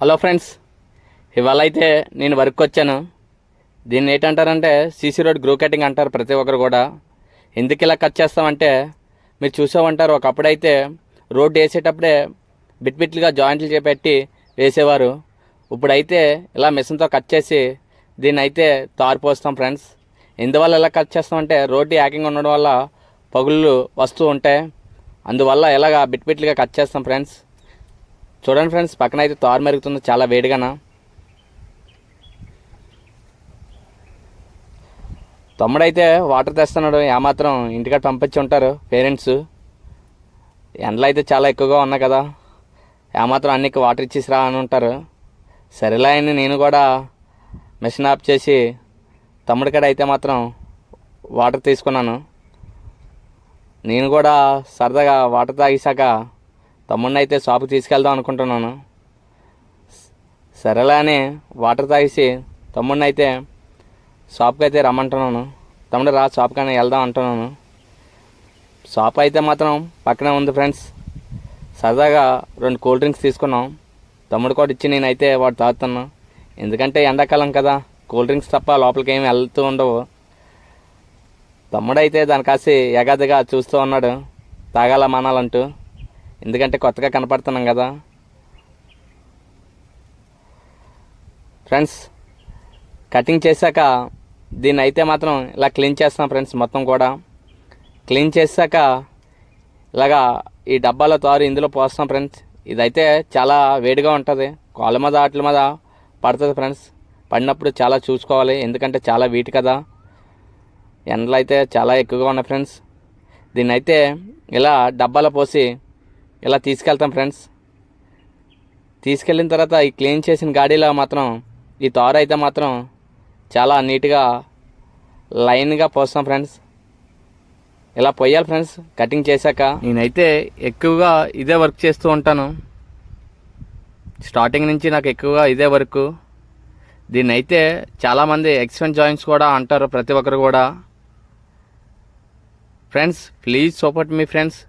Hello friends, ఇవాళ అయితే నేను వర్క్ వచ్చాను. దీన్ని ఏంటంటారంటే సీసీ రోడ్ గ్రూ కటింగ్ అంటారు ప్రతి ఒక్కరు కూడా. ఎందుకు ఇలా కట్ చేస్తామంటే మీరు చూసే ఉంటారు, ఒకప్పుడైతే రోడ్డు వేసేటప్పుడే బిట్లుగా జాయింట్లు చేపెట్టి వేసేవారు. ఇప్పుడైతే ఇలా మిషన్తో కట్ చేసి దీన్ని అయితే తారు పోస్తాం ఫ్రెండ్స్. ఎందువల్ల ఇలా కట్ చేస్తామంటే రోడ్డు యాకింగ్ ఉండడం వల్ల పగుళ్ళు వస్తూ ఉంటాయి, అందువల్ల ఇలాగా బిట్లుగా కట్ చేస్తాం ఫ్రెండ్స్. చూడండి ఫ్రెండ్స్, పక్కన అయితే తారు మెరుగుతుంది చాలా వేడిగాన. తమ్ముడైతే వాటర్ తెస్తున్నాడు, ఏమాత్రం ఇంటికాడ పంపించి ఉంటారు పేరెంట్స్. ఎండలు అయితే చాలా ఎక్కువగా ఉన్నాయి కదా, ఏమాత్రం అన్నికి వాటర్ ఇచ్చేసి రా అని ఉంటారు. సరేలే అని నేను కూడా మిషన్ ఆఫ్ చేసి తమ్ముడి కాడ అయితే మాత్రం వాటర్ తీసుకున్నాను. నేను కూడా సరదాగా వాటర్ తాగేశాక తమ్ముడిని అయితే షాప్కి తీసుకెళ్దాం అనుకుంటున్నాను. సరేలే అని వాటర్ తాగేసి తమ్ముడిని అయితే షాప్కి అయితే రమ్మంటున్నాను. తమ్ముడు రా షాప్కి అని వెళ్దాం అంటున్నాను. షాప్ అయితే మాత్రం పక్కనే ఉంది ఫ్రెండ్స్. సరదాగా 2 కూల్ డ్రింక్స్ తీసుకున్నాం. తమ్ముడు కూడా ఇచ్చి నేనైతే వాడు తాగుతున్నాను. ఎందుకంటే ఎండాకాలం కదా, కూల్ డ్రింక్స్ తప్ప లోపలికి ఏమి వెళ్తూ ఉండవు. తమ్ముడైతే దాని కాసి ఎగాదిగా చూస్తూ ఉన్నాడు తాగాల మానాలంటూ. ఎందుకంటే కొత్తగా కనపడుతున్నాం కదా ఫ్రెండ్స్. కటింగ్ చేశాక దీన్ని అయితే మాత్రం ఇలా క్లీన్ చేస్తాం ఫ్రెండ్స్. మొత్తం కూడా క్లీన్ చేశాక ఇలాగా ఈ డబ్బాలో తారు ఇందులో పోస్తాం ఫ్రెండ్స్. ఇదైతే చాలా వేడిగా ఉంటుంది, కాళ్ళ మీద వాటి మీద పడుతుంది ఫ్రెండ్స్. పడినప్పుడు చాలా చూసుకోవాలి, ఎందుకంటే చాలా వీటి కదా, ఎండలు అయితే చాలా ఎక్కువగా ఉన్నాయి ఫ్రెండ్స్. దీన్ని అయితే ఇలా డబ్బాలో పోసి ఇలా తీసుకెళ్తాం ఫ్రెండ్స్. తీసుకెళ్ళిన తర్వాత ఈ క్లీన్ చేసిన గాడీలో మాత్రం ఈ తారు అయితే మాత్రం చాలా నీట్గా లైన్గా పోస్తాం ఫ్రెండ్స్. ఇలా పోయాలి ఫ్రెండ్స్ కటింగ్ చేశాక. నేనైతే ఎక్కువగా ఇదే వర్క్ చేస్తూ ఉంటాను, స్టార్టింగ్ నుంచి నాకు ఎక్కువగా ఇదే వర్క్. దీన్ని అయితే చాలామంది ఎక్స్పెంట్ జాయింట్స్ కూడా అంటారు ప్రతి ఒక్కరు కూడా. Friends please support me friends.